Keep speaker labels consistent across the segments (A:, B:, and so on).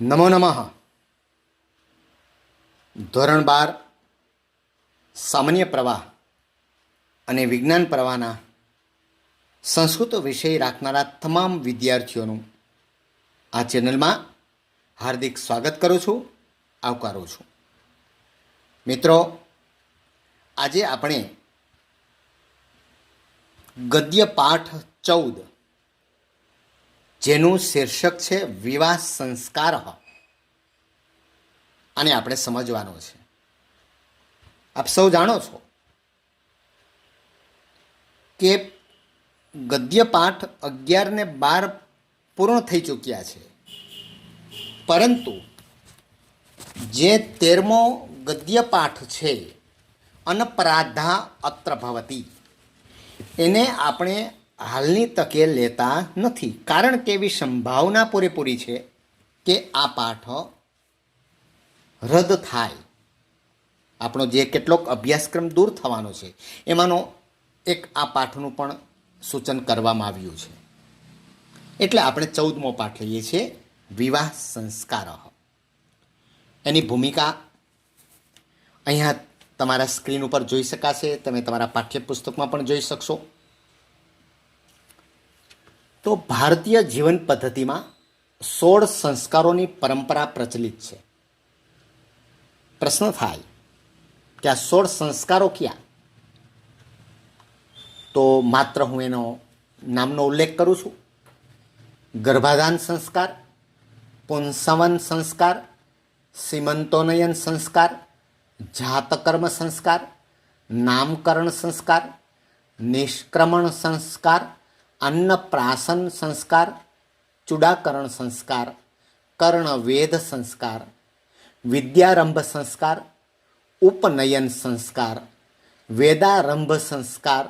A: નમો નમઃ. ધોરણ 12 સામાન્ય પ્રવાહ અને વિજ્ઞાન પ્રવાહના સંસ્કૃત વિષય રાખનારા તમામ વિદ્યાર્થીઓનું આ ચેનલમાં હાર્દિક સ્વાગત કરું છું, આવકારું છું. મિત્રો, આજે આપણે ગદ્ય પાઠ 14 જેનું શીર્ષક છે વિવાહ સંસ્કાર, આને આપણે સમજવાનો છે. આપ સૌ જાણો છો કે ગદ્ય પાઠ 11 ને 12 પૂર્ણ થઈ ચૂક્યા છે, પરંતુ જે 13મો ગદ્ય પાઠ છે અનપરાધા અત્ર ભવતી, એને આપણે હાલની તકે લેતા નથી, કારણ કે એવી સંભાવના પૂરેપૂરી છે કે આ પાઠ રદ થાય. આપણો જે કેટલોક અભ્યાસક્રમ દૂર થવાનો છે એમાંનો એક આ પાઠનું પણ સૂચન કરવામાં આવ્યું છે. એટલે આપણે 14મો પાઠ લઈએ છીએ, વિવાહ સંસ્કાર. એની ભૂમિકા અહીંયા તમારા સ્ક્રીન ઉપર જોઈ શકાશે, તમે તમારા પાઠ્યપુસ્તકમાં પણ જોઈ શકશો. તો ભારતીય જીવન પદ્ધતિમાં 16 સંસ્કારોની પરંપરા પ્રચલિત છે. પ્રશ્ન થાય કે આ 16 સંસ્કારો ક્યાં? તો માત્ર હું એનો નામનો ઉલ્લેખ કરું છું. ગર્ભાધાન સંસ્કાર, પુંસવન સંસ્કાર, સીમંતોનયન સંસ્કાર, જાતકર્મ સંસ્કાર, નામકરણ સંસ્કાર, નિષ્ક્રમણ સંસ્કાર, અન્નપ્રાશન સંસ્કાર, ચૂડાકરણ સંસ્કાર, કર્ણવેદ સંસ્કાર, વિદ્યારંભ સંસ્કાર, ઉપનયન સંસ્કાર, વેદારંભ સંસ્કાર,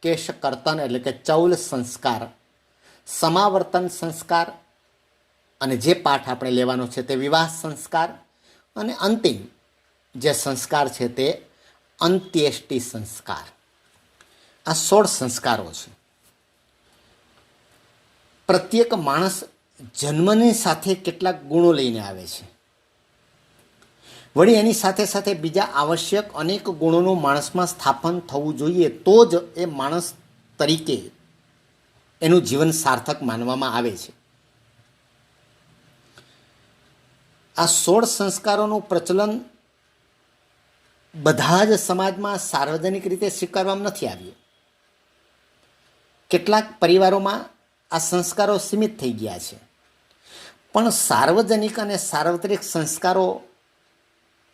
A: કેશકર્તન એટલે કે ચૌલ સંસ્કાર, સમાવર્તન સંસ્કાર, અને જે પાઠ આપણે લેવાનો છે તે વિવાહ સંસ્કાર, અને અંતિમ જે સંસ્કાર છે તે અંત્યેષ્ટિ સંસ્કાર. આ 16 સંસ્કારો છે. પ્રત્યેક માણસ જન્મની સાથે કેટલાક ગુણો લઈને આવે છે, વળી એની સાથે સાથે બીજા આવશ્યક અનેક ગુણોનું માણસમાં સ્થાપન થવું જોઈએ, તો જ એ માણસ તરીકે એનું જીવન સાર્થક માનવામાં આવે છે. આ 16 સંસ્કારોનું પ્રચલન બધા જ સમાજમાં સાર્વજનિક રીતે સ્વીકારવામાં નથી આવ્યું. કેટલાક પરિવારોમાં આ સંસ્કારો સીમિત થઈ ગયા છે, પણ સાર્વજનિક અને સાર્વત્રિક સંસ્કારો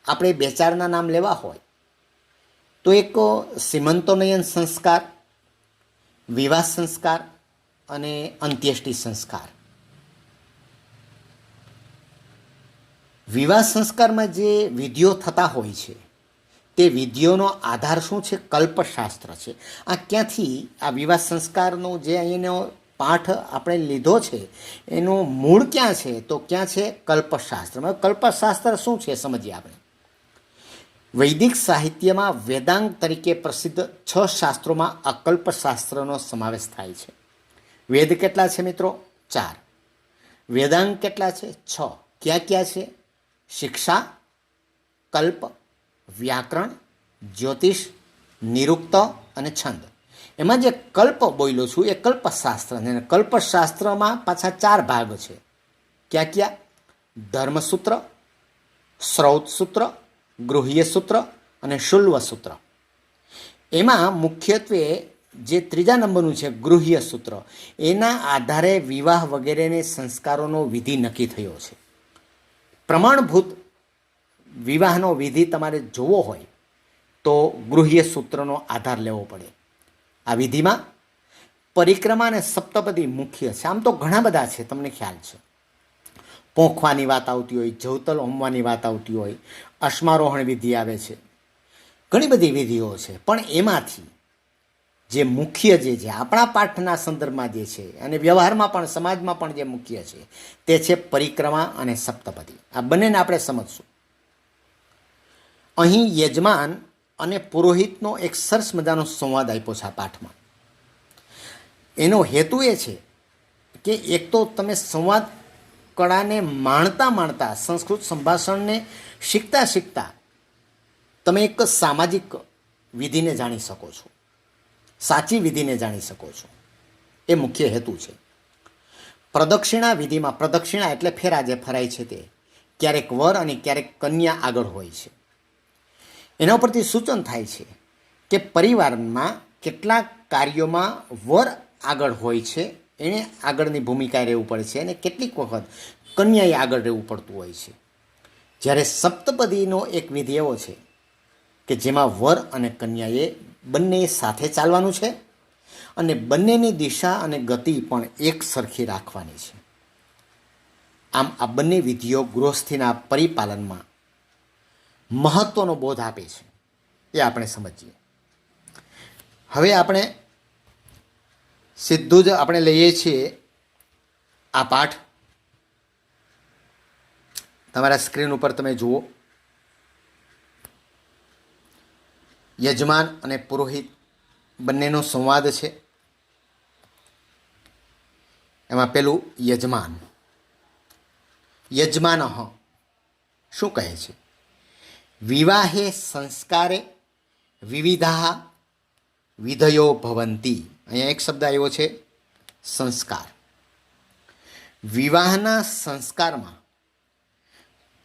A: આપણે 2-4ના નામ લેવા હોય તો એક સીમંતોનયન સંસ્કાર, વિવાહ સંસ્કાર અને અંત્યેષ્ટિ સંસ્કાર. વિવાહ સંસ્કારમાં જે વિધિઓ થતા હોય છે તે વિધિઓનો આધાર શું છે? કલ્પશાસ્ત્ર છે. આ ક્યાંથી આ વિવાહ સંસ્કારનો જે અહીંનો પાઠ આપણે લીધો છે એનું મૂળ ક્યાં છે? તો ક્યાં છે? કલ્પશાસ્ત્રમાં. કલ્પશાસ્ત્ર શું છે સમજીએ આપણે. વૈદિક સાહિત્યમાં વેદાંગ તરીકે પ્રસિદ્ધ 6 શાસ્ત્રોમાં આ કલ્પશાસ્ત્રનો સમાવેશ થાય છે. વેદ કેટલા છે મિત્રો? 4. વેદાંગ કેટલા છે? 6. ક્યાં ક્યાં છે? શિક્ષા, કલ્પ, વ્યાકરણ, જ્યોતિષ, નિરુક્ત અને છંદ. એમાં જે કલ્પ બોલ્યો છું એ કલ્પશાસ્ત્ર, અને કલ્પશાસ્ત્રમાં પાછા 4 ભાગ છે. ક્યાં ક્યાં? ધર્મસૂત્ર, શ્રૌતસૂત્ર, ગૃહ્ય સૂત્ર અને શુલ્વ સૂત્ર. એમાં મુખ્યત્વે જે 3જા નંબરનું છે ગૃહ્ય સૂત્ર, એના આધારે વિવાહ વગેરેને સંસ્કારોનો વિધિ નક્કી થયો છે. પ્રમાણભૂત વિવાહનો વિધિ તમારે જોવો હોય તો ગૃહ્ય સૂત્રનો આધાર લેવો પડે. આ વિધિમાં પરિક્રમા અને સપ્તપદી મુખ્ય છે. આમ તો ઘણા બધા છે, તમને ખ્યાલ છે. પોંખવાની વાત આવતી હોય, જવતલ હોમવાની વાત આવતી હોય, અશ્મારોહણ વિધિ આવે છે, ઘણી બધી વિધિઓ છે. પણ એમાંથી જે મુખ્ય જે આપણા પાઠના સંદર્ભમાં જે છે અને વ્યવહારમાં પણ સમાજમાં પણ જે મુખ્ય છે તે છે પરિક્રમા અને સપ્તપદી. આ બંનેને આપણે સમજશું. અહીં યજમાન અને પુરોહિતનો એક સરસ મજાનો સંવાદ આપ્યો છે આ પાઠમાં. એનો હેતુ એ છે કે એક તો તમે સંવાદ કળાને માણતા માણતા, સંસ્કૃત સંભાષણને શીખતા શીખતા તમે એક સામાજિક વિધિને જાણી શકો છો, સાચી વિધિને જાણી શકો છો. એ મુખ્ય હેતુ છે. પ્રદક્ષિણા વિધિમાં, પ્રદક્ષિણા એટલે ફેરા જે ફરાય છે તે, ક્યારેક વર અને ક્યારેક કન્યા આગળ હોય છે. એના ઉપરથી સૂચન થાય છે કે પરિવારમાં કેટલાક કાર્યોમાં વર આગળ હોય છે, એણે આગળની ભૂમિકાએ રહેવું પડે છે, અને કેટલીક વખત કન્યાએ આગળ રહેવું પડતું હોય છે. જ્યારે સપ્તપદીનો એક વિધિ એવો છે કે જેમાં વર અને કન્યાએ બંને સાથે ચાલવાનું છે અને બંનેની દિશા અને ગતિ પણ એક સરખી રાખવાની છે. આમ આ બંને વિધિઓ ગૃહસ્થીના પરિપાલનમાં મહત્ત્વનો બોધ આપે છે, એ આપણે સમજીએ. હવે આપણે સીધું જ આપણે લઈએ છીએ આ પાઠ. તમારા સ્ક્રીન ઉપર તમે જુઓ, યજમાન અને પુરોહિત બંનેનો સંવાદ છે. એમાં પેલું યજમાન, યજમાન શું કહે છે? વિવાહે સંસ્કારે વિવિધા વિધયો ભવંતી. અહીંયા એક શબ્દ આવ્યો છે સંસ્કાર. વિવાહના સંસ્કારમાં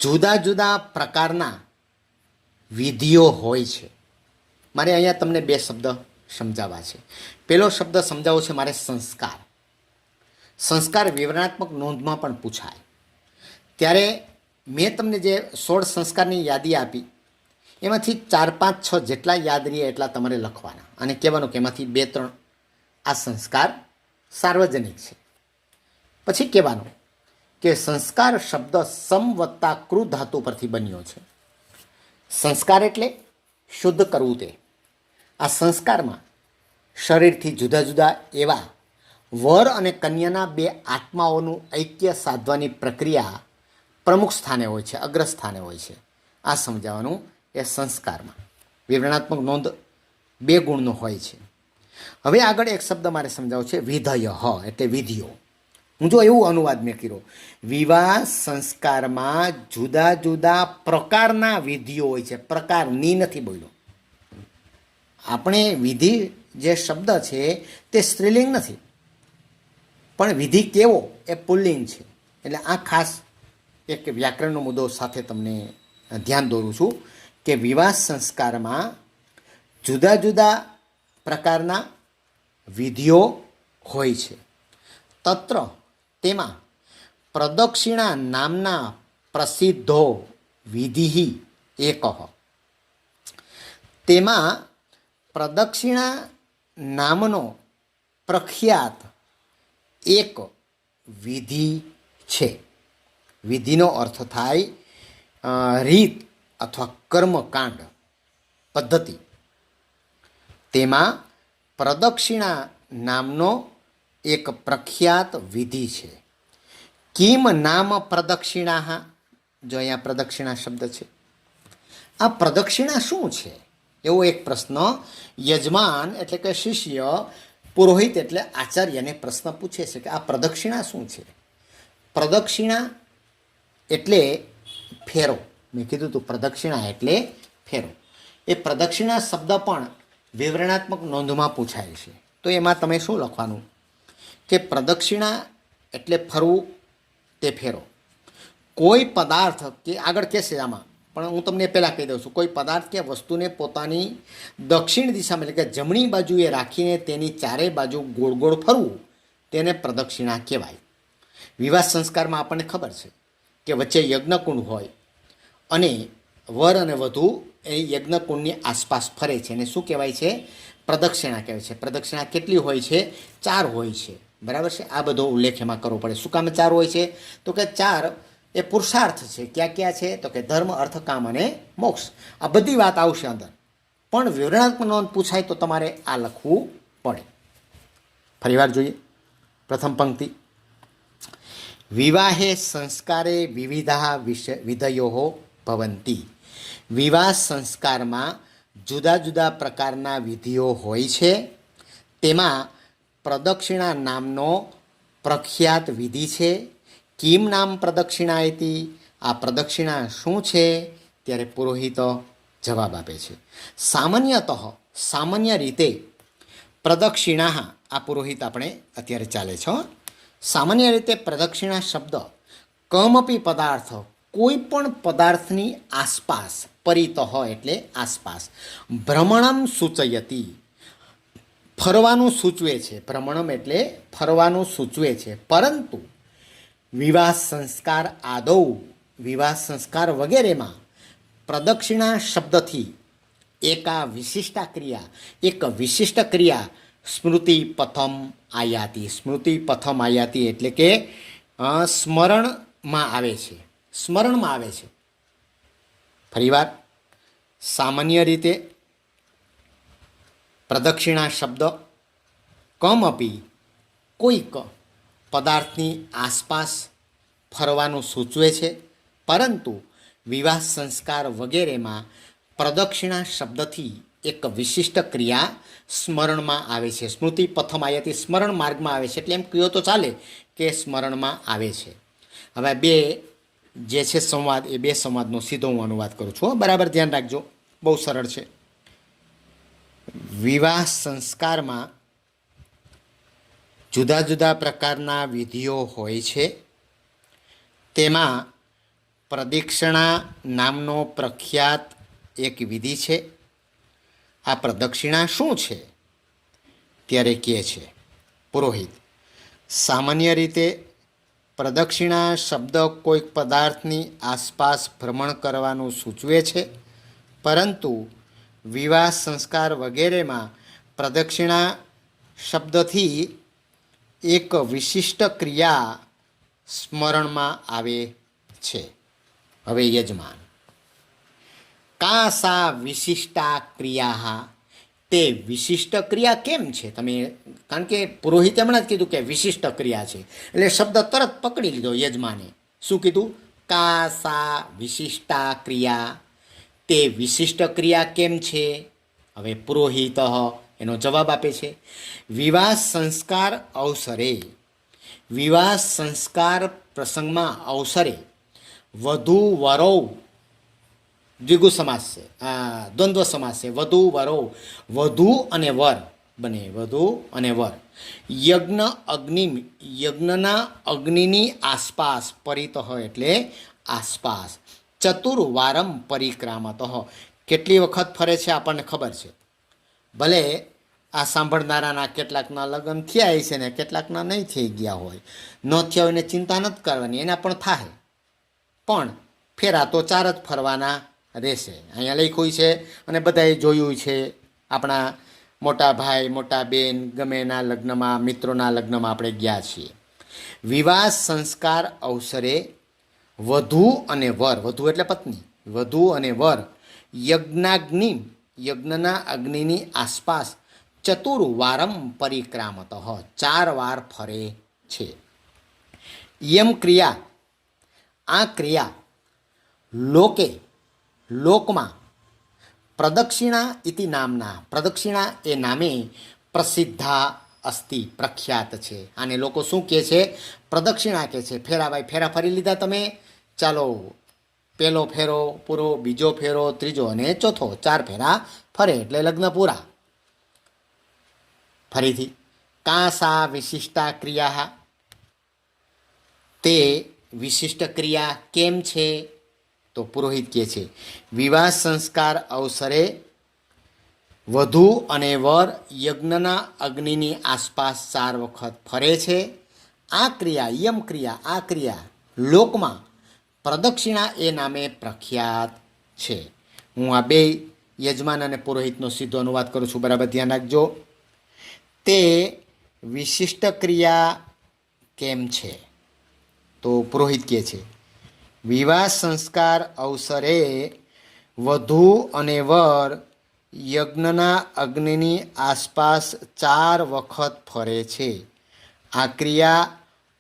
A: જુદા જુદા પ્રકારના વિધિઓ હોય છે. મારે અહીંયા તમને બે શબ્દ સમજાવવા છે. પહેલો શબ્દ સમજાવવો છે મારે સંસ્કાર. સંસ્કાર વિવરણાત્મક નોંધમાં પણ પૂછાય. ત્યારે મેં તમને જે 16 સંસ્કારની યાદી આપી, એમાંથી 4, 5, 6 જેટલા યાદ રહીએ એટલા તમારે લખવાના અને કહેવાનું કે એમાંથી 2, 3 આ સંસ્કાર સાર્વજનિક છે. પછી કહેવાનું કે સંસ્કાર શબ્દ સમ વત્તા કૃ ધાતુ પરથી બન્યો છે. સંસ્કાર એટલે શુદ્ધ કરવું તે. આ સંસ્કારમાં શરીરથી જુદા જુદા એવા વર અને કન્યાના બે આત્માઓનું ઐક્ય સાધવાની પ્રક્રિયા પ્રમુખ સ્થાને હોય છે, અગ્રસ્થાને હોય છે. આ સમજાવવાનું એ સંસ્કારમાં. વિવરણાત્મક નોંધ 2 ગુણનો હોય છે. હવે આગળ એક શબ્દ મારે સમજાવવો છે વિધય, એટલે વિધિઓ. હું જો એવું અનુવાદ મેં કર્યો, વિવાહ સંસ્કારમાં જુદા જુદા પ્રકારના વિધિઓ હોય છે. પ્રકારની નથી બોલ્યો. આપણે વિધિ જે શબ્દ છે તે સ્ત્રીલિંગ નથી, પણ વિધિ કેવો એ પુલ્લિંગ છે. એટલે આ ખાસ એક વ્યાકરણનો મુદ્દો સાથે તમને ધ્યાન દોરું છું કે વિવાહ સંસ્કારમાં જુદા જુદા પ્રકારના વિધિઓ હોય છે. તત્ર તેમાં પ્રદક્ષિણા નામના પ્રસિદ્ધો વિધિ એક. તેમાં પ્રદક્ષિણા નામનો પ્રખ્યાત એક વિધિ છે. વિધિનો અર્થ થાય રીત અથવા કર્મકાંડ, પદ્ધતિ. તેમાં પ્રદક્ષિણા નામનો એક પ્રખ્યાત વિધિ છે. કિમ નામ પ્રદક્ષિણા? જો અહીંયા પ્રદક્ષિણા શબ્દ છે. આ પ્રદક્ષિણા શું છે એવો એક પ્રશ્ન યજમાન એટલે કે શિષ્ય, પુરોહિત એટલે આચાર્યને પ્રશ્ન પૂછે છે કે આ પ્રદક્ષિણા શું છે? પ્રદક્ષિણા એટલે ફેરો. મેં કીધું હતું પ્રદક્ષિણા એટલે ફેરો. એ પ્રદક્ષિણા શબ્દ પણ વિવરણાત્મક નોંધમાં પૂછાય છે. તો એમાં તમે શું લખવાનું કે પ્રદક્ષિણા એટલે ફરવું, તે ફેરો. કોઈ પદાર્થ કે આગળ કહેશે આમાં, પણ હું તમને પહેલાં કહી દઉં છું, કોઈ પદાર્થ કે વસ્તુને પોતાની દક્ષિણ દિશામાં એટલે કે જમણી બાજુએ રાખીને તેની ચારે બાજુ ગોળ ગોળ ફરવું, તેને પ્રદક્ષિણા કહેવાય. વિવાહ સંસ્કારમાં આપણને ખબર છે કે વચ્ચે યજ્ઞકુંડ હોય અને વર અને વધુ એ યજ્ઞકુંડની આસપાસ ફરે છે, અને શું કહેવાય છે? પ્રદક્ષિણા કહેવાય છે. પ્રદક્ષિણા કેટલી હોય છે? 4 હોય છે. બરાબર છે? આ બધો ઉલ્લેખ એમાં કરવો પડે. શું કામ 4 હોય છે? તો કે 4 એ પુરુષાર્થ છે. ક્યાં ક્યાં છે? તો કે ધર્મ, અર્થ, કામ અને મોક્ષ. આ બધી વાત આવશે અંદર, પણ વિવરણાત્મક નોંધ પૂછાય તો તમારે આ લખવું પડે. ફરીવાર જોઈએ પ્રથમ પંક્તિ. વિવાહે સંસ્કારે વિવિધા વિધયો ભવંતી. વિવાહ સંસ્કારમાં જુદા જુદા પ્રકારના વિધિઓ હોય છે. તેમાં પ્રદક્ષિણા નામનો પ્રખ્યાત વિધિ છે. કિમ નામ પ્રદક્ષિણા ઇતિ, આ પ્રદક્ષિણા શું છે? ત્યારે પુરોહિત જવાબ આપે છે, સામાન્યતઃ, સામાન્ય રીતે, પ્રદક્ષિણા, આ પુરોહિત આપણે અત્યારે ચાલે છે. સામાન્ય રીતે પ્રદક્ષિણા શબ્દ કમપી પદાર્થ, કોઈ પણ પદાર્થની આસપાસ, પરિતઃ એટલે આસપાસ, ભ્રમણમ સૂચયતી, ફરવાનું સૂચવે છે. ભ્રમણમ એટલે ફરવાનું સૂચવે છે. પરંતુ વિવાહ સંસ્કાર આદૌ, વિવાહ સંસ્કાર વગેરેમાં પ્રદક્ષિણા શબ્દથી એકા વિશિષ્ટા ક્રિયા, એક વિશિષ્ટ ક્રિયા સ્મૃતિ પથમ આયાતી, સ્મૃતિ પથમ આયાતી એટલે કે સ્મરણમાં આવે છે, સ્મરણમાં આવે છે. ફરીવાર, સામાન્ય રીતે પ્રદક્ષિણા શબ્દ કમપી, કોઈક પદાર્થની આસપાસ ફરવાનું સૂચવે છે, પરંતુ વિવાહ સંસ્કાર વગેરેમાં પ્રદક્ષિણા શબ્દથી એક વિશિષ્ટ ક્રિયા સ્મરણમાં આવે છે. સ્મૃતિ પ્રથમ આયાથી, સ્મરણ માર્ગમાં આવે છે. એટલે એમ કહ્યું તો ચાલે કે સ્મરણમાં આવે છે. હવે બે જે છે સંવાદ, એ બે સંવાદનો સીધો હું અનુવાદ કરું છું. બરાબર ધ્યાન રાખજો, બહુ સરળ છે. વિવાહ સંસ્કારમાં જુદા જુદા પ્રકારના વિધિઓ હોય છે. તેમાં પ્રદક્ષિણા નામનો પ્રખ્યાત એક વિધિ છે. આ પ્રદક્ષિણા શું છે? ત્યારે કહે છે પુરોહિત, સામાન્ય રીતે પ્રદક્ષિણા શબ્દ કોઈક પદાર્થની આસપાસ ભ્રમણ કરવાનું સૂચવે છે, પરંતુ વિવાહ સંસ્કાર વગેરેમાં પ્રદક્ષિણા શબ્દથી એક વિશિષ્ટ ક્રિયા સ્મરણમાં આવે છે. હવે યજમાન, કા સા વિશિષ્ટા ક્રિયા, તે વિશિષ્ટ ક્રિયા કેમ છે? તમે, કારણ કે પુરોહિતે હમણાં જ કીધું કે વિશિષ્ટ ક્રિયા છે, એટલે શબ્દ તરત પકડી લીધો યજમાને. શું કીધું? કા સા વિશિષ્ટા ક્રિયા, તે વિશિષ્ટ ક્રિયા કેમ છે? હવે પુરોહિત એનો જવાબ આપે છે, વિવાહ સંસ્કાર અવસરે, વિવાહ સંસ્કાર પ્રસંગમાં અવસરે વધુ વરો, દ્વિગુ સમાસ છે, દ્વંદ્વ સમાસ છે, વધુ વરો, વધુ અને વર બને, વધુ અને વર, યજ્ઞ અગ્નિ, યજ્ઞના અગ્નિની આસપાસ, પરિતઃ એટલે આસપાસ, ચતુર્વારમ પરિક્રામતઃ, કેટલી વખત ફરે છે આપણને ખબર છે. ભલે આ સાંભળનારાના કેટલાકના લગ્ન થયા છે ને કેટલાકના નહીં થઈ ગયા હોય, ન થયા હોય ને ચિંતા નથી કરવાની, એના પણ થાય, પણ ફેરા તો 4 જ ફરવાના રહેશે. અહીંયા લખ્યું છે અને બધાએ જોયું છે. આપણા મોટા ભાઈ, મોટા બેન, ગમે એના લગ્નમાં, મિત્રોના લગ્નમાં આપણે ગયા છીએ. વિવાહ સંસ્કાર અવસરે વધુ અને વર, વધુ એટલે પત્ની, વધુ અને વર યજ્ઞાગ્નિ, યજ્ઞના અગ્નિની આસપાસ ચતુર્વારમ પરિક્રામતઃ, 4 વાર ફરે છે. યમ ક્રિયા, આ ક્રિયા લોકે, લોકમાં, પ્રદક્ષિણા ઇતિ નામના, પ્રદક્ષિણા એ નામે પ્રસિદ્ધા અસ્તિ, પ્રખ્યાત છે. આને લોકો શું કહે છે? પ્રદક્ષિણા કહે છે. ફેરા, ભાઈ ફેરા ફરી લીધા તમે, ચાલો પહેલો ફેરો પૂરો, બીજો ફેરો, ત્રીજો અને ચોથો, 4 ફેરા ફરે એટલે લગ્ન પૂરા. ફરીથી, કા સા વિશિષ્ટા ક્રિયા, તે વિશિષ્ટ ક્રિયા કેમ છે? તો પુરોહિત કહે છે, વિવાહ સંસ્કાર અવસરે વધુ અને વર યજ્ઞના અગ્નિની આસપાસ 4 વખત ફરે છે. આ ક્રિયા, યમ ક્રિયા, આ ક્રિયા લોકમાં પ્રદક્ષિણા એ નામે પ્રખ્યાત છે. હું આ બે યજમાન અને પુરોહિતનો સીધો અનુવાદ કરું છું, બરાબર ધ્યાન રાખજો. તે વિશિષ્ટ ક્રિયા કેમ છે? તો પુરોહિત કહે છે, વિવાહ સંસ્કાર અવસરે વધુ અને વર યજ્ઞના અગ્નિની આસપાસ 4 વખત ફરે છે. આ ક્રિયા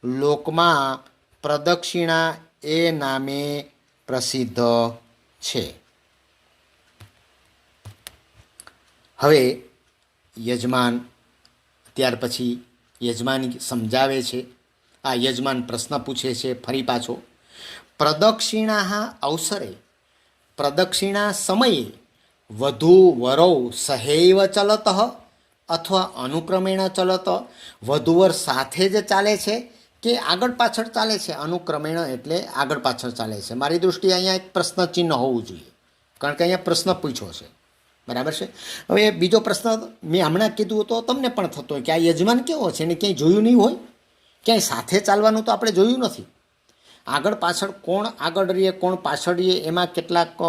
A: લોકમાં પ્રદક્ષિણા એ નામે પ્રસિદ્ધ છે. હવે યજમાન, ત્યાર પછી યજમાન સમજાવે છે આ યજમાન પ્રશ્ન પૂછે છે ફરી પાછો. પ્રદક્ષિણા અવસરે, પ્રદક્ષિણા સમયે વધુ વરૌ સહૈવ ચલત અથવા અનુક્રમેણ ચલત, વધુવર સાથે જ ચાલે છે કે આગળ પાછળ ચાલે છે. અનુક્રમેણ એટલે આગળ પાછળ ચાલે છે. મારી દૃષ્ટિએ અહીંયા એક પ્રશ્ન ચિહ્ન હોવું જોઈએ, કારણ કે અહીંયા પ્રશ્ન પૂછ્યો છે. બરાબર છે. હવે બીજો પ્રશ્ન મેં હમણાં કીધું તો તમને પણ થતો હોય કે આ યજમાન કેવો છે ને ક્યાંય જોયું નહીં હોય, ક્યાંય સાથે ચાલવાનું તો આપણે જોયું નથી. આગળ પાછળ કોણ આગળ રહીએ કોણ પાછળ રહીએ એમાં કેટલાક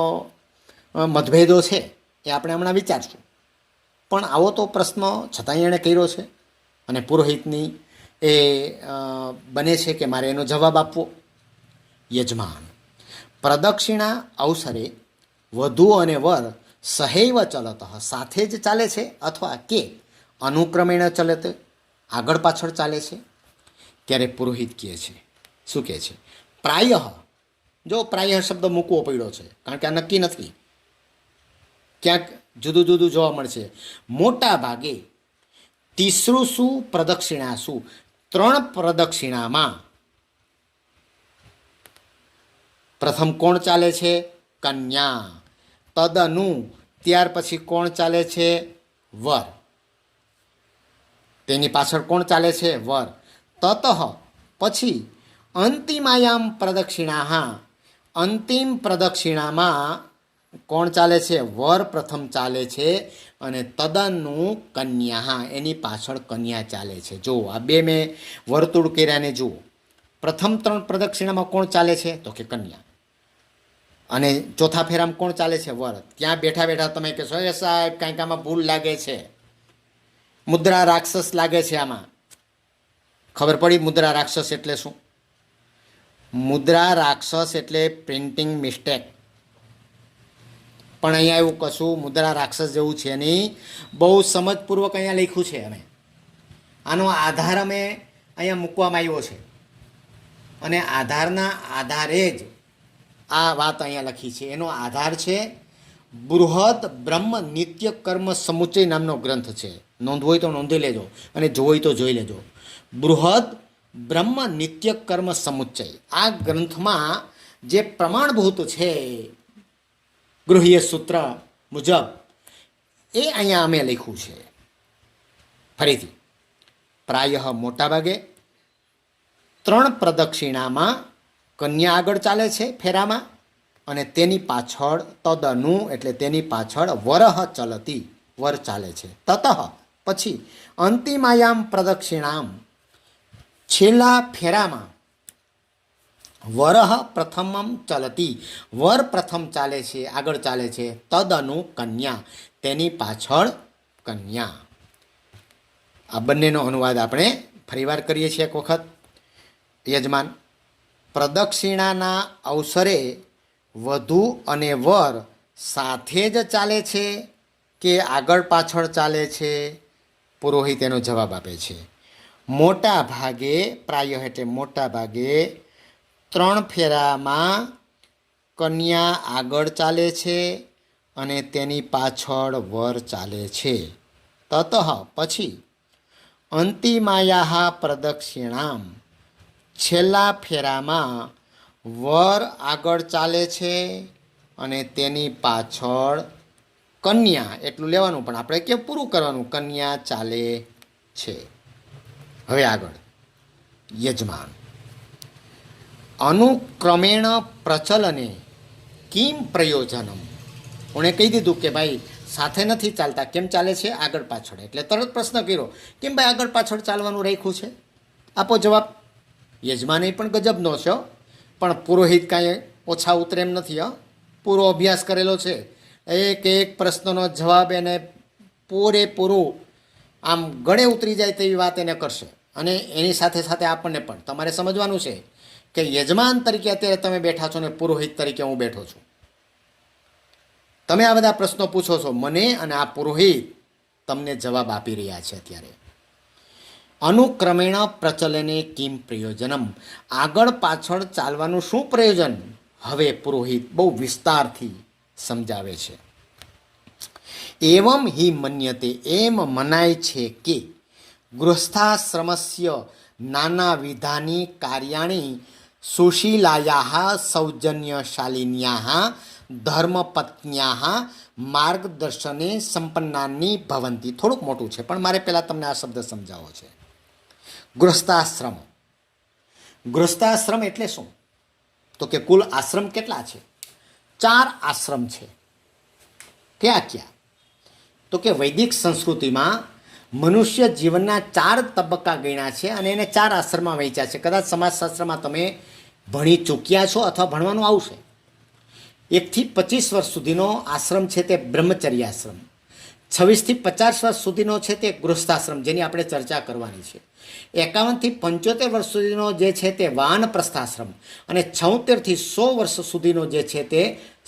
A: મતભેદો છે એ આપણે હમણાં વિચારશું. પણ આવો તો પ્રશ્ન છતાંય એણે કર્યો છે અને પુરોહિતની એ બને છે કે મારે એનો જવાબ આપવો. યજમાન પ્રદક્ષિણા અવસરે વધુ અને વર સહૈવ ચલત, સાથે જ ચાલે છે અથવા કે અનુક્રમેણ ચલત, આગળ પાછળ ચાલે છે. ત્યારે પુરોહિત કહે છે, શું કહે છે? પ્રાય, જો પ્રાય શબ્દ મૂકવો પડ્યો છે કારણ કે આ નક્કી નથી, ક્યાંક જુદું જુદું જોવા મળશે. મોટા ભાગે તીસરુસુ પ્રદક્ષિણાસુ, 3 પ્રદક્ષિણામાં પ્રથમ કોણ ચાલે છે? કન્યા. તદનુ, ત્યાર પછી કોણ ચાલે છે? વર. તેની પાછળ કોણ ચાલે છે? વર. તતઃ, પછી અંતિમાયામ પ્રદક્ષિણા, અંતિમ પ્રદક્ષિણામાં કોણ ચાલે છે? વર પ્રથમ ચાલે છે અને તદનુ કન્યા, એની પાછળ કન્યા ચાલે છે. જુઓ આ બે મેં વર્તુળ કર્યાને જુઓ. પ્રથમ 3 પ્રદક્ષિણામાં કોણ ચાલે છે? તો કે કન્યા. અને ચોથા ફેરામાં કોણ ચાલે છે? વર. ત્યાં બેઠા બેઠા તમે કહેશો એ સાહેબ કાંઈક આમાં ભૂલ લાગે છે, મુદ્રા રાક્ષસ લાગે છે. આમાં ખબર પડી મુદ્રા રાક્ષસ એટલે શું? મુદ્રા રાક્ષસ એટલે પ્રિન્ટિંગ મિસ્ટેક. પણ અહીંયા એવું કશું મુદ્રા રાક્ષસ જેવું છે નહીં. બહુ સમજપૂર્વક અહીંયા લખ્યું છે. અમે આનો આધાર અમે અહીંયા મૂકવામાં આવ્યો છે અને આધારના આધારે જ આ વાત અહીંયા લખી છે. એનો આધાર છે બૃહદ બ્રહ્મ નિત્ય કર્મ સમુચ્ચય નામનો ગ્રંથ છે. નોંધવું હોય તો નોંધી લેજો અને જોવું હોય તો જોઈ લેજો. બૃહદ બ્રહ્મ નિત્ય કર્મ સમુચ્ચય, આ ગ્રંથમાં જે પ્રમાણભૂત છે ગૃહ્ય સૂત્ર મુજબ એ અહીંયા અમે લખ્યું છે. ફરીથી પ્રાયઃ મોટાભાગે 3 પ્રદક્ષિણામાં કન્યા આગળ ચાલે છે ફેરામાં અને તેની પાછળ તદનુ એટલે તેની પાછળ વરહ ચલતી, વર ચાલે છે. તતઃ, પછી અંતિમાયામ પ્રદક્ષિણામ, છેલ્લા ફેરામાં વરહ પ્રથમમ ચલતી, વર પ્રથમ ચાલે છે, આગળ ચાલે છે. તદનુ કન્યા, તેની પાછળ કન્યા. આ બંનેનો અનુવાદ આપણે ફરીવાર કરીએ છીએ એક વખત. યજમાન પ્રદક્ષિણાના અવસરે વધુ અને વર સાથે જ ચાલે છે કે આગળ પાછળ ચાલે છે? પુરોહિત એનો જવાબ આપે છે મોટા ભાગે, પ્રાય એટલે મોટા ભાગે 3 ફેરામાં કન્યા આગળ ચાલે છે અને તેની પાછળ વર ચાલે છે. તતઃ, પછી અંતિમાયા પ્રદક્ષિણામ, છેલ્લા ફેરામાં વર આગળ ચાલે છે અને તેની પાછળ કન્યા, એટલું લેવાનું પણ આપણે કે પૂરું કરવાનું, કન્યા ચાલે છે. હવે આગળ યજમાન અનુક્રમેણ પ્રચલને કિમ પ્રયોજનમ. ઉણે કહી દીધું કે ભાઈ સાથે નથી ચાલતા, કેમ ચાલે છે? આગળ પાછળ. એટલે તરત પ્રશ્ન કર્યો કેમ ભાઈ આગળ પાછળ ચાલવાનું રાખ્યું છે? આપો જવાબ. યજમાને પણ ગજબનો છે, પણ પુરોહિત કાંઈ ઓછા ઉતરે એમ નથી. પૂરો અભ્યાસ કરેલો છે. એક એક પ્રશ્નનો જવાબ એને પૂરેપૂરું આમ ગળે ઉતરી જાય તેવી વાત એને કરશે. અને એની સાથે સાથે આપણને પણ તમારે સમજવાનું છે કે યજમાન તરીકે અત્યારે તમે બેઠા છો ને પુરોહિત તરીકે હું બેઠો છું. તમે આ બધા પ્રશ્નો પૂછો છો મને અને આ પુરોહિત તમને જવાબ આપી રહ્યા છે અત્યારે. અનુક્રમેણ પ્રચલને કિમ પ્રયોજનમ, આગળ પાછળ ચાલવાનું શું પ્રયોજન? હવે પુરોહિત બહુ વિસ્તારથી સમજાવે છે. એવમ હિ મન્યતે, એમ મનાય છે કે ગૃહસ્થાશ્રમસ્ય નાનાવિધાની કાર્યાણી સુશીલાયાः સૌજન્યશાલિન્યાः ધર્મપત્ન્યાः માર્ગદર્શને સંપન્નાની ભવંતી. થોડુંક મોટું છે પણ મારે પહેલાં તમને આ શબ્દ સમજાવવો છે. ગૃહસ્થાશ્રમ. ગૃહસ્થાશ્રમ એટલે શું? તો કે કુલ આશ્રમ કેટલા છે? 4 આશ્રમ છે. ક્યાં ક્યાં? તો કે વૈદિક સંસ્કૃતિમાં મનુષ્ય જીવનના 4 તબક્કા ગણ્યા છે અને એને 4 આશ્રમમાં વહેંચ્યા છે. કદાચ સમાજશાસ્ત્રમાં તમે ભણી ચૂક્યા છો અથવા ભણવાનું આવશે. 1 થી 25 વર્ષ સુધીનો આશ્રમ છે તે બ્રહ્મચર્ય આશ્રમ. 26 થી 50 વર્ષ સુધીનો છે તે ગૃહસ્થાશ્રમ, જેની આપણે ચર્ચા કરવાની છે. 51 થી 75 વર્ષ સુધીનો જે છે તે વાનપ્રસ્થાશ્રમ અને 76 થી 100 વર્ષ સુધીનો જે છે તે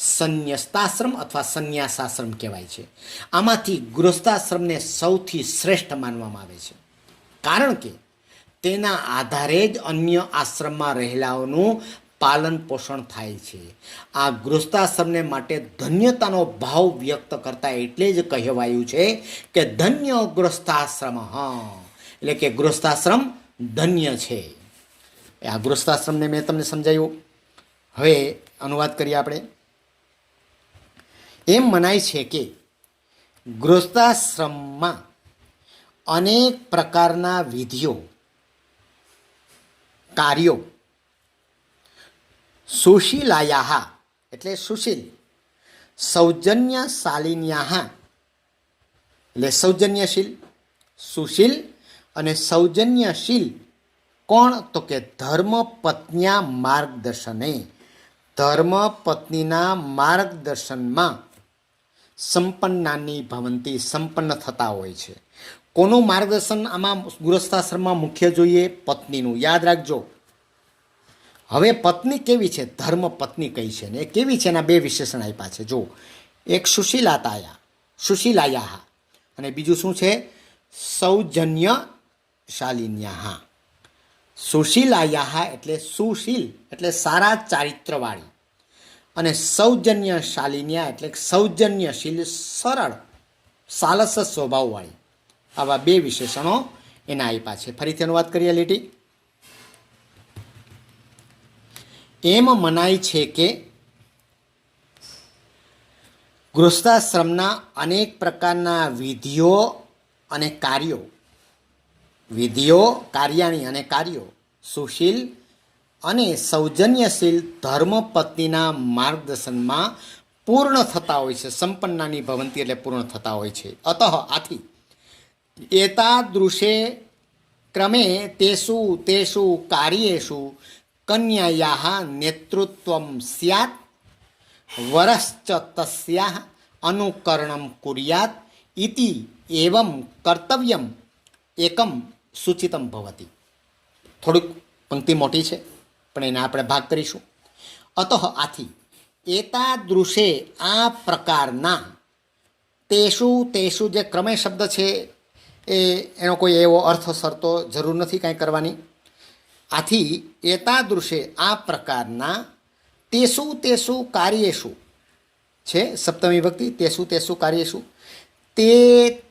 A: સંન્યસ્તાશ્રમ અથવા સંન્યાસાશ્રમ કહેવાય છે. આમાંથી ગૃહસ્થાશ્રમને સૌથી શ્રેષ્ઠ માનવામાં આવે છે, કારણ કે તેના આધારે જ અન્ય આશ્રમમાં રહેલાઓનું પાલન પોષણ થાય છે. આ ગૃહસ્થાશ્રમને માટે ધન્યતાનો ભાવ વ્યક્ત કરતા એટલે જ કહેવાયું છે કે ધન્ય ગૃહસ્થાશ્રમ. એટલે કે ગૃહસ્થાશ્રમ ધન્ય છે. આ ગૃહસ્થાશ્રમને મેં તમને સમજાવ્યું. હવે અનુવાદ કરીએ આપણે. એમ મનાય છે કે ગૃહસ્થાશ્રમમાં અનેક પ્રકારના વિધિઓ, કાર્યો, સુશીલાયાः એટલે સુશીલ, સૌજન્યશાલિન્યાः એટલે સૌજન્યશીલ, સુશીલ અને સૌજન્યશીલ કોણ? તો કે ધર્મપત્ન્યા માર્ગદર્શને, ધર્મપત્નીના માર્ગદર્શનમાં સંપન્નાની ભવંતી, સંપન્ન થતા હોય છે. કોનું માર્ગદર્શન આમાં ગૃહસ્થાશ્રમમાં મુખ્ય જોઈએ? પત્નીનું. યાદ રાખજો. હવે પત્ની કેવી છે? ધર્મપત્ની કઈ છે ને એ કેવી છે? એના 2 વિશેષણ આપ્યા છે. જો, એક સુશીલાયાः અને બીજું શું છે? સૌજન્યશાલિન્યાः. સુશીલાયાः એટલે સુશીલ એટલે સારા ચારિત્રવાળી, અને સૌજન્યશાલિન્યા એટલે સૌજન્યશીલ, સરળ સાલસ સ્વભાવવાળી. આવા 2 વિશેષણો એના આપ્યા છે. ફરીથી અનુવાદ કરીએ લીટી. એમ મનાય છે કે ગૃહસ્થાશ્રમના અનેક પ્રકારના વિધિઓ અને કાર્યો, કાર્યાણી અને કાર્યો સુશીલ અને સૌજન્યશીલ ધર્મપત્નીના માર્ગદર્શનમાં પૂર્ણ થતા હોય છે. સંપન્નાની ભવંતી એટલે પૂર્ણ થતા હોય છે. આથી એતાદૃશે ક્રમે તેષુ કાર્યેષુ કન્યાયાः નેતૃત્વં સ્યાત, વરશ્ચ તસ્યાः અનુકરણં કુર્યાત ઇતિ એવં કર્તવ્યમ એકમ સૂચિતમ ભવતિ. થોડીક પંક્તિ મોટી છે પણ એને આપણે ભાગ કરીશું. આથી એતાદૃશે આ પ્રકારના, તેષુ જે ક્રમે શબ્દ છે એનો કોઈ એવો અર્થ સરતો જરૂર નથી કાંઈ કરવાની. આથી એતાદૃશે આ પ્રકારના તેષુ કાર્યેષુ છે સપ્તમી વિભક્તિ. તેષુ કાર્યેષુ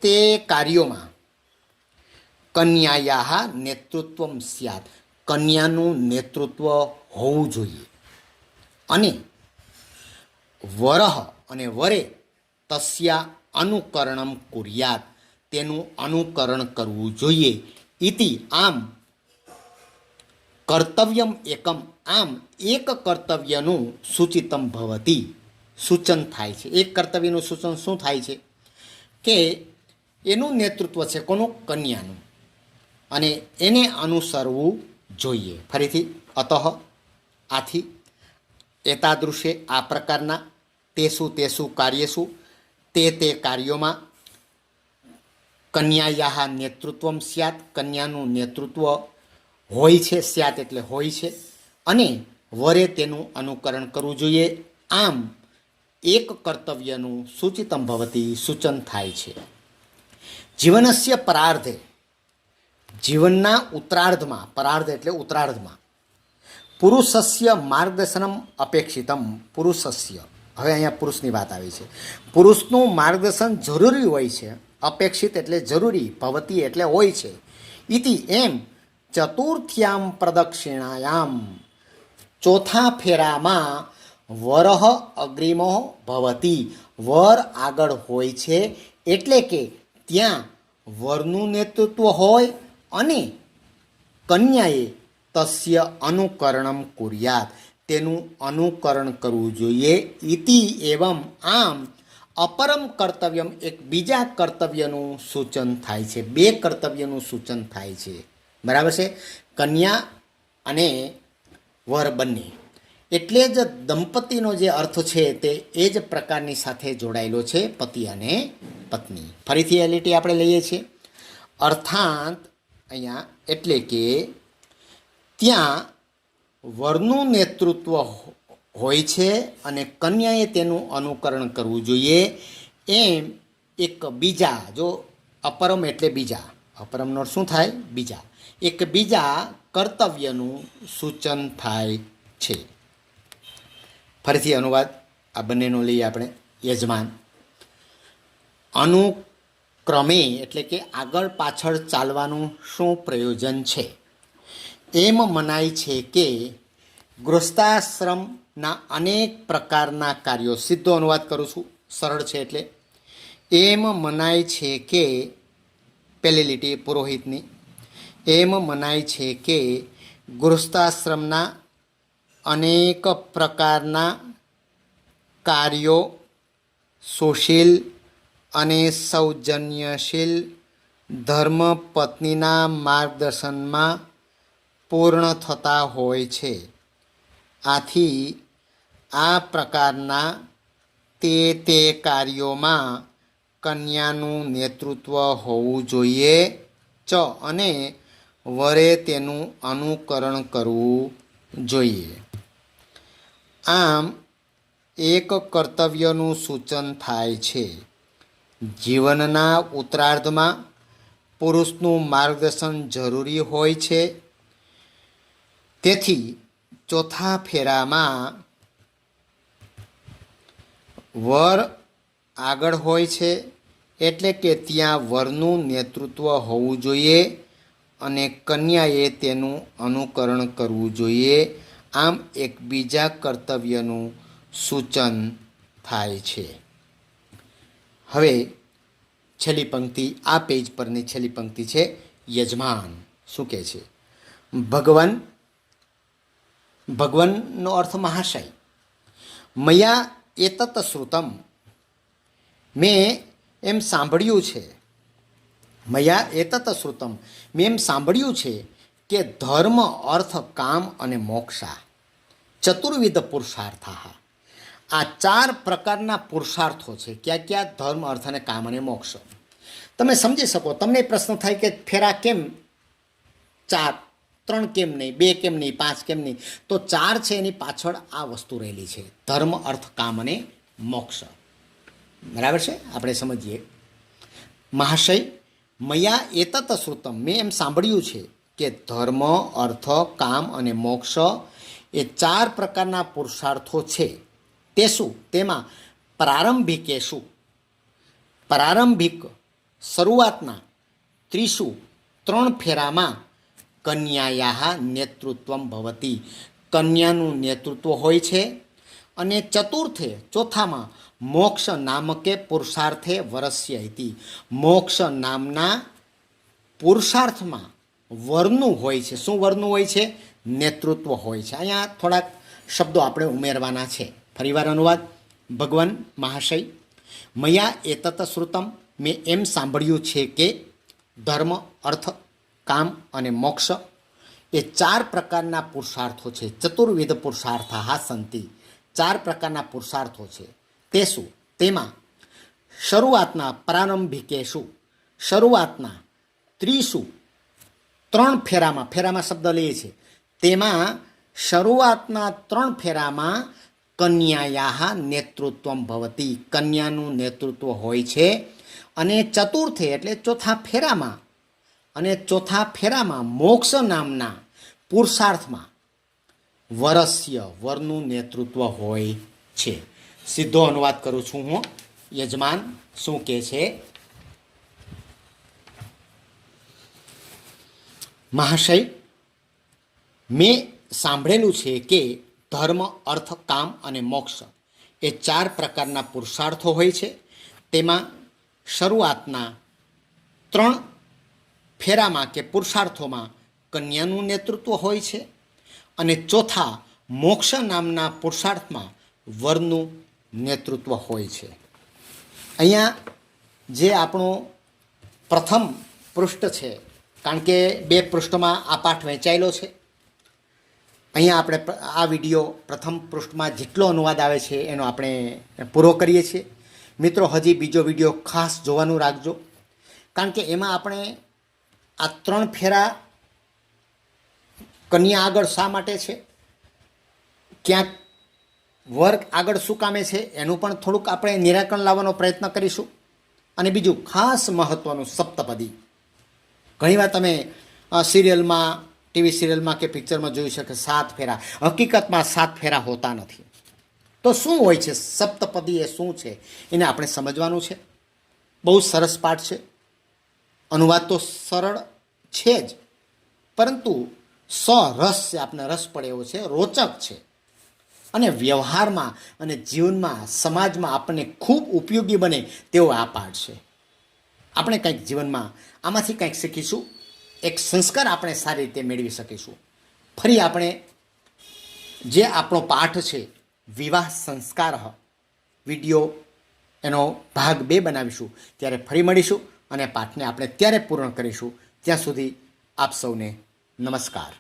A: તે કાર્યોમાં કન્યાયાः નેતૃત્વં સ્યાત, કન્યાનું નેતૃત્વ હોવું જોઈએ. અને વરઃ અને વરે તસ્યા અનુકરણમ કુર્યાત, તેનું અનુકરણ કરવું જોઈએ. ઇતિ આમ કર્તવ્યમ એકમ, આમ એક કર્તવ્યનું સૂચિતમ ભવતી, સૂચન થાય છે. એક કર્તવ્યનું સૂચન શું થાય છે? કે એનું નેતૃત્વ છે કોનું? કન્યાનું, અને એને અનુસરવું જોઈએ. ફરીથી આથી એતાદૃશે આ પ્રકારના, તેષુ કાર્યેષુ તે કાર્યોમાં, કન્યાયાः નેતૃત્વમ સ્યાત, કન્યાનું નેતૃત્વ હોય છે. સ્યાત એટલે હોય છે. અને વરે તેનું અનુકરણ કરવું જોઈએ. આમ એક કર્તવ્યનું સૂચિતમ ભવતી, સૂચન થાય છે. જીવનસ્ય પરાર્ધે, જીવનના ઉત્તરાર્ધમાં, પરાર્ધ એટલે ઉત્તરાર્ધમાં, પુરુષસ્ય માર્ગદર્શનમ અપેક્ષિતમ. પુરુષસ્ય, હવે અહીંયા પુરુષની વાત આવી છે. પુરુષનું માર્ગદર્શન જરૂરી હોય છે. અપેક્ષિત એટલે જરૂરી, ભવતી એટલે હોય છે. ઇતિ એમ ચતુર્થ્યામ પ્રદક્ષિણાયામ ચોથા ફેરામાં વરહ અગ્રિમો ભવતી, વર આગળ હોય છે એટલે કે ત્યાં વરનું નેતૃત્વ હોય અને કન્યાએ તસ્ય અનુકરણમ કુર્યાત, તેનું અનુકરણ કરવું જોઈએ. ઇતિ એવમ આમ અપરમ કર્તવ્યમ, એક બીજા કર્તવ્યનું સૂચન થાય છે, બે કર્તવ્યનું સૂચન થાય છે. બરાબર છે. કન્યા અને વર બંને, એટલે જ દંપતીનો જે અર્થ છે તે એ જ પ્રકારની સાથે જોડાયેલો છે, પતિ અને પત્ની. ફરીથી એ લીટી આપણે લઈએ છીએ. અર્થાત અહીંયા એટલે કે ત્યાં વરનું નેતૃત્વ હોય છે અને કન્યાએ તેનું અનુકરણ કરવું જોઈએ. એમ એક બીજા, જો અપરમ એટલે બીજા, અપરમનો શું થાય? બીજા. એક બીજા કર્તવ્યનું સૂચન થાય છે. ફરીથી અનુવાદ આ બંનેનો લઈએ આપણે. યજમાન અનુક્રમે એટલે કે આગળ પાછળ ચાલવાનું શું પ્રયોજન છે? એમ મનાય છે કે ગૃહસ્થાશ્રમના અનેક પ્રકારના કાર્યો, સીધો અનુવાદ કરું છું, સરળ છે એટલે. એમ મનાય છે કે, પહેલી લીટી પુરોહિતની, એમ મનાય છે કે ગૃહસ્થાશ્રમના અનેક પ્રકારના કાર્યો સુશીલ અને સૌજન્યશીલ ધર્મપત્નીના માર્ગદર્શનમાં પૂર્ણ થતા હોય છે. આથી આ પ્રકારના તે કાર્યોમાં કન્યાનું નેતૃત્વ હોવું જોઈએ અને વરે તેનું અનુકરણ કરવું જોઈએ. આમ એક કર્તવ્યનું સૂચન થાય છે. જીવનના ઉત્તરાર્ધમાં પુરુષનું માર્ગદર્શન જરૂરી હોય છે. તેથી ચોથા ફેરામાં વર આગળ હોય છે એટલે કે ત્યાં વરનું નેતૃત્વ હોવું જોઈએ અને કન્યાએ તેનું અનુકરણ કરવું જોઈએ. આમ એક બીજા કર્તવ્યનું સૂચન થાય છે. હવે છેલ્લી પંક્તિ, આ પેજ પરની છેલ્લી પંક્તિ છે. યજમાન શું કહે છે? ભગવાનનો અર્થ મહાશય. મયા એતત શ્રુતમ, મેં એમ સાંભળ્યું છે. મયા એતત શ્રુતમ, મેં એમ સાંભળ્યું છે કે ધર્મ, અર્થ, કામ અને મોક્ષા ચતુર્વિધ પુરુષાર્થા, આ ચાર પ્રકારના પુરુષાર્થો છે. ક્યાં ક્યાં? ધર્મ, અર્થ અને કામ અને મોક્ષ. તમે સમજી શકો. તમને પ્રશ્ન થાય કે ફેરા કેમ ચાર, ત્રણ કેમ નહીં, બે કેમ નહીં, પાંચ કેમ નહીં? તો ચાર છે એની પાછળ આ વસ્તુ રહેલી છે, ધર્મ, અર્થ, કામ અને મોક્ષ. બરાબર છે? આપણે સમજીએ. મહાશય, મયા એતત શ્રુતમ, મેં એમ સાંભળ્યું છે કે ધર્મ, અર્થ, કામ અને મોક્ષ એ ચાર પ્રકારના પુરુષાર્થો છે. તે શું? તેમાં પ્રારંભિકેશુ, પ્રારંભિક શરૂઆતના, ત્રીસુ ત્રણ ફેરામાં કન્યાયા નેતૃત્વમ ભવતી, કન્યાનું નેતૃત્વ હોય છે. અને ચતુર્થે, ચોથામાં મોક્ષ નામકે પુરુષાર્થે વરસ્ય ઇતિ, મોક્ષ નામના પુરુષાર્થમાં વરનું હોય છે. શું વરનું હોય છે? નેતૃત્વ હોય છે. અહીંયા થોડાક શબ્દો આપણે ઉમેરવાના છે. ફરીવાર અનુવાદ. ભગવાન મહાશય, મયા એતત શ્રુતમ, મેં એમ સાંભળ્યું છે કે ધર્મ, અર્થ, કામ અને મોક્ષ એ ચાર પ્રકારના પુરુષાર્થો છે. ચતુર્વિધ પુરુષાર્થા સંતિ, ચાર પ્રકારના પુરુષાર્થો છે. તે શું? તેમાં શરૂઆતના પ્રારંભિકેશુ, શરૂઆતના, ત્રીસુ ત્રણ ફેરામાં, ફેરામાં શબ્દ લઈએ છે, તેમાં શરૂઆતના ત્રણ ફેરામાં કન્યાયા નેતૃત્વમ ભવતી, કન્યાનું નેતૃત્વ હોય છે. અને ચતુર્થે એટલે ચોથા ફેરામાં, અને ચોથા ફેરામાં મોક્ષ નામના પુરુષાર્થમાં વરસ્ય, વરનું નેતૃત્વ હોય છે. સીધો અનુવાદ કરું છું હું. યજમાન શું કહે છે? મહાશય, મેં સાંભળેલું છે કે ધર્મ, અર્થ, કામ અને મોક્ષ એ 4 પ્રકારના પુરુષાર્થો હોય છે. તેમાં શરૂઆતના 3 ફેરામાં કે પુરુષાર્થોમાં કન્યાનું નેતૃત્વ હોય છે અને ચોથા મોક્ષ નામના પુરુષાર્થમાં વરનું નેતૃત્વ હોય છે. અહીંયા જે આપણું પ્રથમ પૃષ્ઠ છે, કારણ કે 2 પૃષ્ઠમાં આ પાઠ વહેંચાયેલો છે. અહીંયા આપણે આ વિડીયો પ્રથમ પૃષ્ઠમાં જેટલો અનુવાદ આવે છે એનો આપણે પૂરો કરીએ છીએ. મિત્રો, હજી બીજો વિડીયો ખાસ જોવાનું રાખજો, કારણ કે એમાં આપણે આ 3 ફેરા કન્યા આગળ શા માટે છે, ક્યાંક વર્ગ આગળ શું કામે છે, એનું પણ થોડુંક આપણે નિરાકરણ લાવવાનો પ્રયત્ન કરીશું. અને બીજું ખાસ મહત્ત્વનું સપ્તપદી. ઘણીવાર તમે સિરિયલમાં, ટીવી સિરિયલમાં કે પિક્ચરમાં જોયું છે કે 7 ફેરા, હકીકતમાં 7 ફેરા હોતા નથી. તો શું હોય છે સપ્તપદી, એ શું છે એને આપણે સમજવાનું છે. બહુ સરસ પાઠ છે. અનુવાદ તો સરળ છે જ, પરંતુ રસ છે, આપણે રસ પડે એવો છે, રોચક છે અને વ્યવહારમાં અને જીવનમાં, સમાજમાં આપણને ખૂબ ઉપયોગી બને તેવો આ પાઠ છે. આપણે કંઈક જીવનમાં આમાંથી કંઈક શીખીશું, એક સંસ્કાર આપણે સારી રીતે મેળવી શકીશું. ફરી આપણે જે આપણો પાઠ છે વિવાહ સંસ્કાર વિડીયો, એનો ભાગ 2 બનાવીશું. ત્યારે ફરી મળીશું અને પાઠને આપણે ત્યારે પૂર્ણ કરીશું. ત્યાં સુધી આપ સૌને નમસ્કાર.